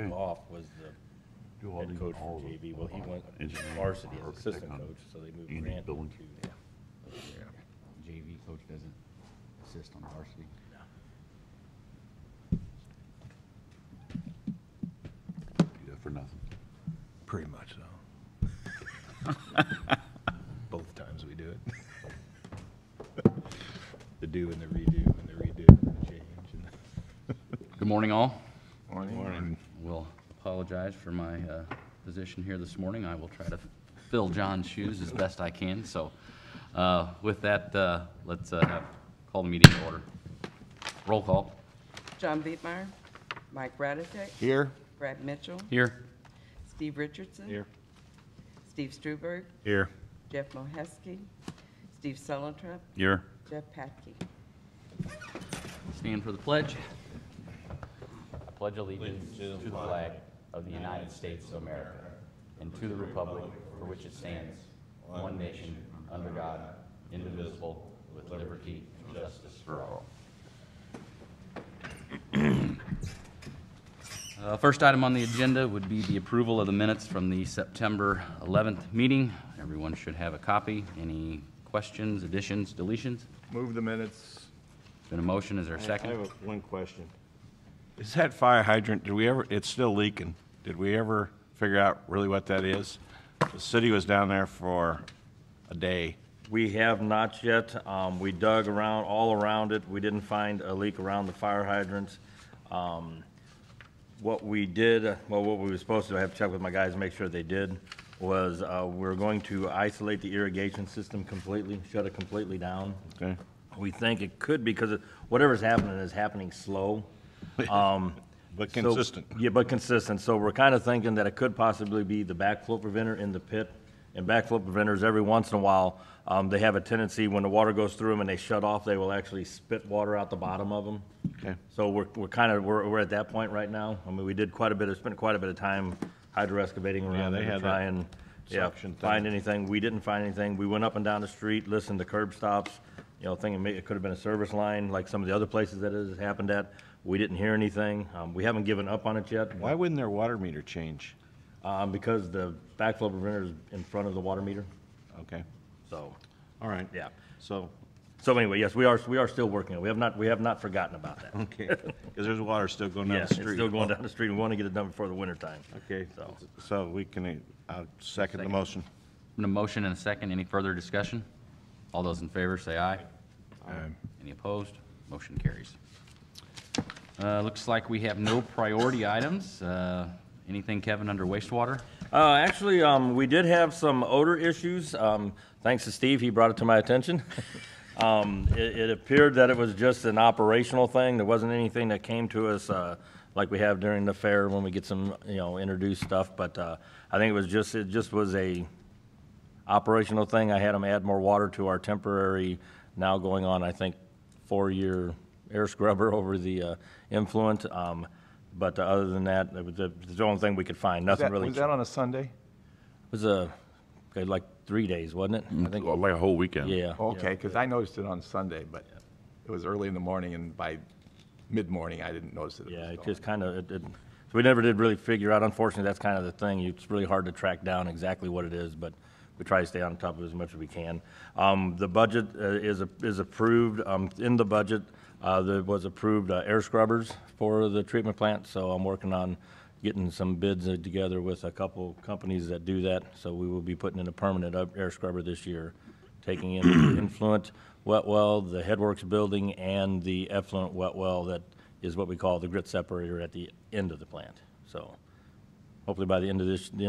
Goff was the head coach for JV. Well, he went to varsity as assistant coach, so they moved Grant to JV coach doesn't assist on varsity. Yeah, for nothing. Pretty much so. Both times we do it. The do and the redo and the redo and the change. Good morning, all. Morning. Will apologize for my position here this morning. I will try to fill John's shoes as best I can. So with that, let's call the meeting to order. Roll call. John Vietmeyer, Mike Radatek, Here. Brad Mitchell, Here. Steve Richardson, Here. Steve Struberg, Here. Jeff Mohesky, Steve Sullentrup, Here. Jeff Patke. Stand for the pledge. I pledge allegiance to the flag of the United States of America and to the republic for which it stands, one nation, under God, indivisible, with liberty and justice for all. First item on the agenda would be the approval of the minutes from the September 11th meeting. Everyone should have a copy. Any questions, additions, deletions? Move the minutes. Been a motion, is there a second? I have one question. Is that fire hydrant, it's still leaking. Did we ever figure out really what that is? The city was down there for a day. We have not yet. We dug around, all around it. We didn't find a leak around the fire hydrants. What we did, well, what we were supposed to, I have to check with my guys to make sure they did, was we're going to isolate the irrigation system completely, shut it completely down. Okay. We think it could because whatever's happening is happening slow. But consistent. Yeah, but consistent. So we're kind of thinking that it could possibly be the backflow preventer in the pit. And backflow preventers, every once in a while, they have a tendency when the water goes through them and they shut off, they will actually spit water out the bottom of them. Okay. So we're at that point right now. I mean, we did spent quite a bit of time hydro excavating around they there to had try that and suction thing. find anything. We didn't find anything. We went up and down the street, listened to curb stops, thinking maybe it could have been a service line like some of the other places that it has happened at. We didn't hear anything. We haven't given up on it yet. Why wouldn't their water meter change? Because the backflow preventer is in front of the water meter. Okay. So, All right. yeah. So, So anyway, yes, we are still working on it. We have not forgotten about that. okay. Because there's water still going down Yes, the it's street. still going down the street. We want to get it done before the winter time. Okay. So, So we can, second the motion. Been a motion and a second. Any further discussion? All those in favor say aye. Aye. Any opposed? Motion carries. Looks like we have no priority items. Anything, Kevin, under wastewater? actually, we did have some odor issues. Thanks to Steve, he brought it to my attention. It appeared that it was just an operational thing. There wasn't anything that came to us like we have during the fair when we get some, introduced stuff. But I think it just was a operational thing. I had them add more water to our temporary, now going on, I think, 4-year air scrubber over the influent. But other than that, it was the only thing we could find. Nothing really. Was that on a Sunday? It was like 3 days, wasn't it? I think. Like a whole weekend. Yeah. Okay, because I noticed it on Sunday, but it was early in the morning, and by mid-morning, I didn't notice it. Yeah, it just kind of, so we never did really figure out. Unfortunately, that's kind of the thing. It's really hard to track down exactly what it is, but we try to stay on top of it as much as we can. The budget is approved. In the budget, there was approved air scrubbers for the treatment plant, so I'm working on getting some bids together with a couple companies that do that. So we will be putting in a permanent air scrubber this year, taking in the influent wet well, the headworks building, and the effluent wet well that is what we call the grit separator at the end of the plant. So hopefully by the end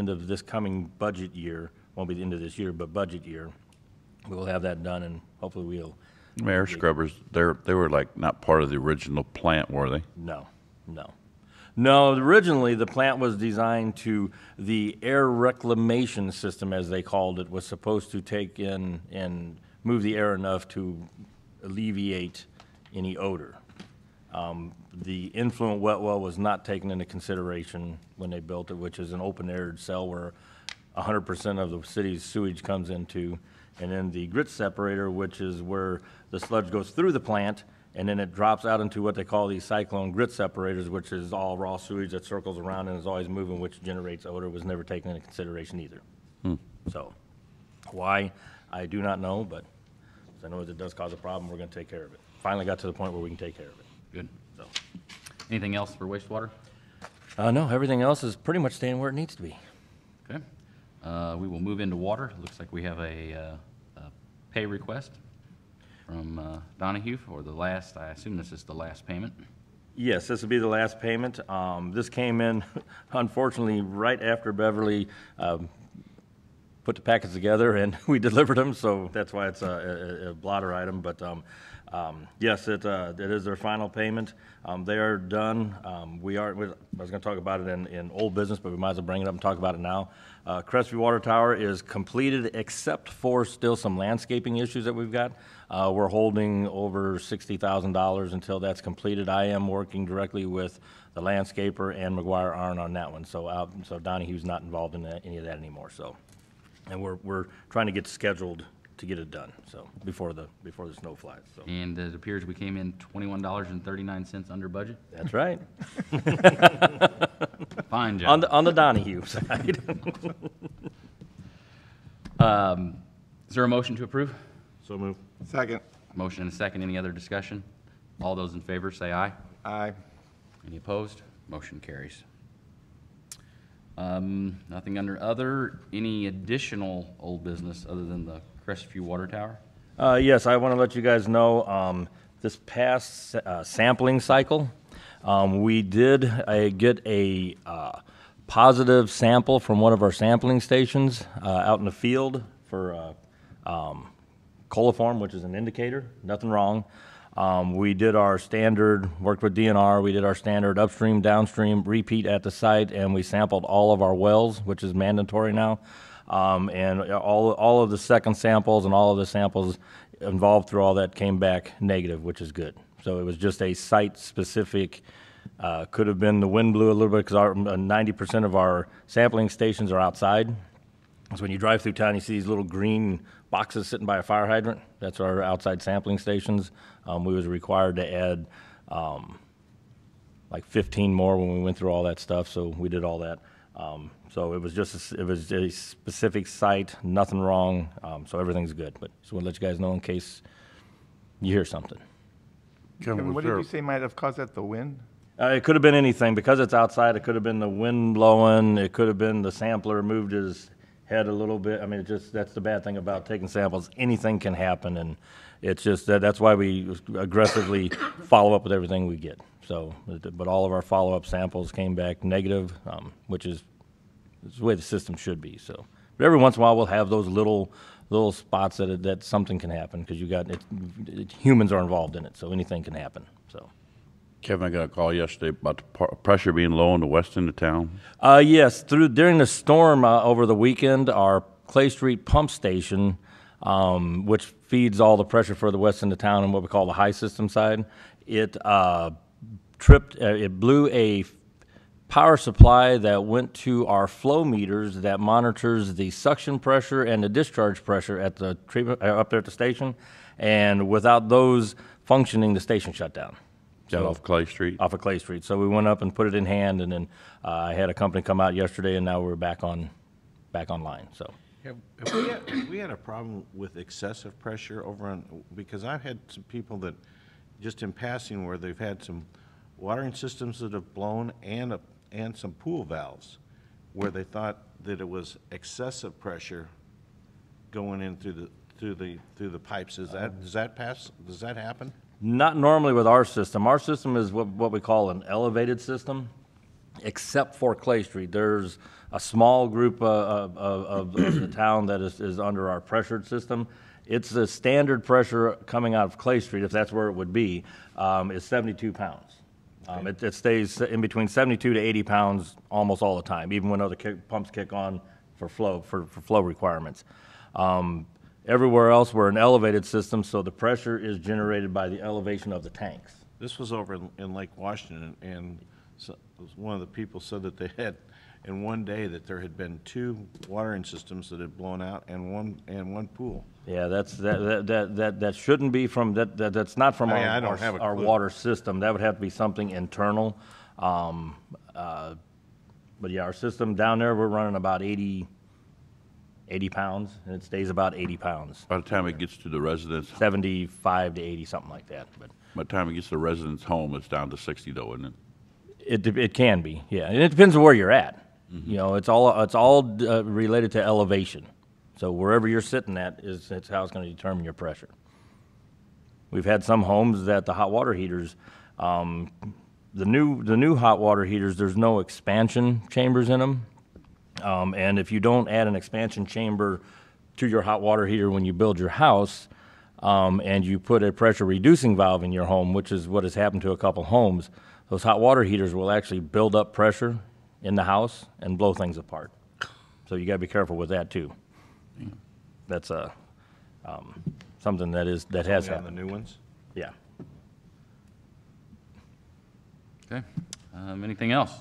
of this coming budget year, won't be the end of this year, but budget year, we will have that done, and hopefully we'll. Air scrubbers, they were like not part of the original plant, were they? No, originally the plant was designed to, the air reclamation system, as they called it, was supposed to take in and move the air enough to alleviate any odor. The influent wet well was not taken into consideration when they built it, which is an open-aired cell where 100% of the city's sewage comes into. And then the grit separator, which is where the sludge goes through the plant and then it drops out into what they call these cyclone grit separators, which is all raw sewage that circles around and is always moving, which generates odor, was never taken into consideration either. So, why, I do not know, but I know that it does cause a problem, we're gonna take care of it. Finally got to the point where we can take care of it, Good. so. Anything else for wastewater? No, everything else is pretty much staying where it needs to be. Okay. We will move into water. Looks like we have a pay request from Donahue for the last, I assume this is the last payment. Yes, this will be the last payment. This came in, unfortunately, right after Beverly put the packets together and we delivered them, so that's why it's a blotter item. But yes, it is their final payment. They are done. I was going to talk about it in old business, but we might as well bring it up and talk about it now. Crestview Water Tower is completed except for still some landscaping issues that we've got. We're holding over $60,000 until that's completed. I am working directly with the landscaper and McGuire Arn on that one, so Donahue's not involved in any of that anymore. So, and we're trying to get scheduled to get it done, so before the snow flies. So And it appears we came in $21.39 under budget. that's right. Fine job. On the Donahue side. Is there a motion to approve? So move. Second. Motion and a second. Any other discussion? All those in favor say aye. Aye. Any opposed? Motion carries. Nothing under other. Any additional old business other than the Crestview Water Tower? Yes, I want to let you guys know, this past sampling cycle, we did get a positive sample from one of our sampling stations out in the field for coliform, which is an indicator, nothing wrong. We did our standard, worked with DNR, we did our standard upstream, downstream, repeat at the site, and we sampled all of our wells, which is mandatory now. And all of the second samples and all of the samples involved through all that came back negative, which is good. So it was just a site-specific, could have been the wind blew a little bit because 90% of our sampling stations are outside. So when you drive through town, you see these little green boxes sitting by a fire hydrant. That's our outside sampling stations. We was required to add like 15 more when we went through all that stuff, so we did all that. So it was just it was a specific site, nothing wrong, so everything's good. But just want to let you guys know in case you hear something. Kevin, what did you say might have caused that, the wind? It could have been anything. Because it's outside, it could have been the wind blowing, it could have been the sampler moved his head a little bit. I mean, that's the bad thing about taking samples. Anything can happen, and it's just that's why we aggressively follow up with everything we get. So, but all of our follow-up samples came back negative, which is the way the system should be. So, but every once in a while we'll have those little spots that something can happen because humans are involved in it, so anything can happen. So. Kevin, I got a call yesterday about the pressure being low in the west end of town. Yes, during the storm over the weekend, our Clay Street pump station, which feeds all the pressure for the west end of town and what we call the high system side, it it blew a power supply that went to our flow meters that monitors the suction pressure and the discharge pressure at the treatment up there at the station, and without those functioning, the station shut down. Down off Clay Street? Off of Clay Street. So we went up and put it in hand, and then I had a company come out yesterday, and now we're back online. So Have we had a problem with excessive pressure over on, because I've had some people that, just in passing, where they've had some watering systems that have blown and some pool valves where they thought that it was excessive pressure going in through the pipes. Does that happen? not normally with our system. Our system is what we call an elevated system, except for Clay Street. There's a small group of the town that is under our pressured system. It's the standard pressure coming out of Clay Street, if that's where it would be, is 72 pounds. It stays in between 72 to 80 pounds almost all the time, even when other pumps kick on for flow requirements. Everywhere else, we're an elevated system, so the pressure is generated by the elevation of the tanks. This was over in Lake Washington, and so one of the people said that they had in one day that there had been 2 watering systems that had blown out and one pool. Yeah, that shouldn't be from, that's not from I don't have a our clue. water system. That would have to be something internal. But yeah, our system down there, we're running about 80 pounds, and it stays about 80 pounds. By the time it gets to the residents, 75 to 80, something like that. But by the time it gets to the residents' home, it's down to 60 though, isn't it? it can be, yeah. And it depends on where you're at. You know, it's all related to elevation. So wherever you're sitting at it's how it's going to determine your pressure. We've had some homes that the hot water heaters, the new hot water heaters, there's no expansion chambers in them. And if you don't add an expansion chamber to your hot water heater when you build your house, and you put a pressure reducing valve in your home, which is what has happened to a couple homes, those hot water heaters will actually build up pressure in the house and blow things apart. So you got to be careful with that too. That's something that has Only on the happened. new ones? Yeah. Okay. Anything else?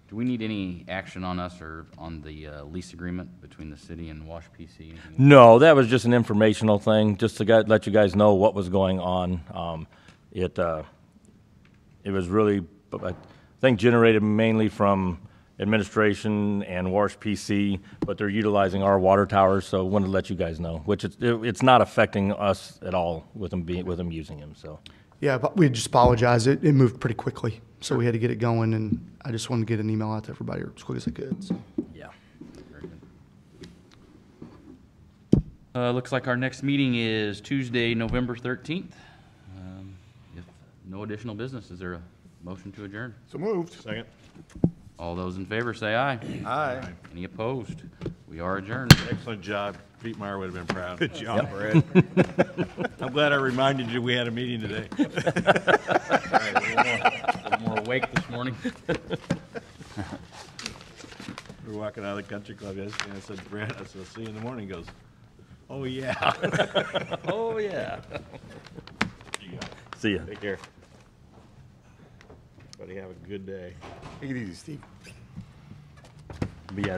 Do we need any action on us or on the lease agreement between the city and Wash PC? Anything? No, that was just an informational thing, just to let you guys know what was going on. It was really, I think, generated mainly from administration and Wash PC, but they're utilizing our water towers, so wanted to let you guys know, which it's not affecting us at all with them using them. So. Yeah, but we just apologize. It moved pretty quickly, so we had to get it going, and I just wanted to get an email out to everybody as quick as I could. So. Yeah. Very good. Looks like our next meeting is Tuesday, November 13th. If no additional business, is there a motion to adjourn? So moved. Second? All those in favor say aye. Aye. Any opposed? We are adjourned. Excellent job. Pete Meyer would have been proud. Good job, Brad. I'm glad I reminded you we had a meeting today. All right, a little more awake this morning. We were walking out of the country club yesterday, and I said, Brad, I said, I'll see you in the morning. He goes, oh, yeah. Oh, yeah. See ya. Take care. Buddy, have a good day. Take it easy, Steve. But yeah,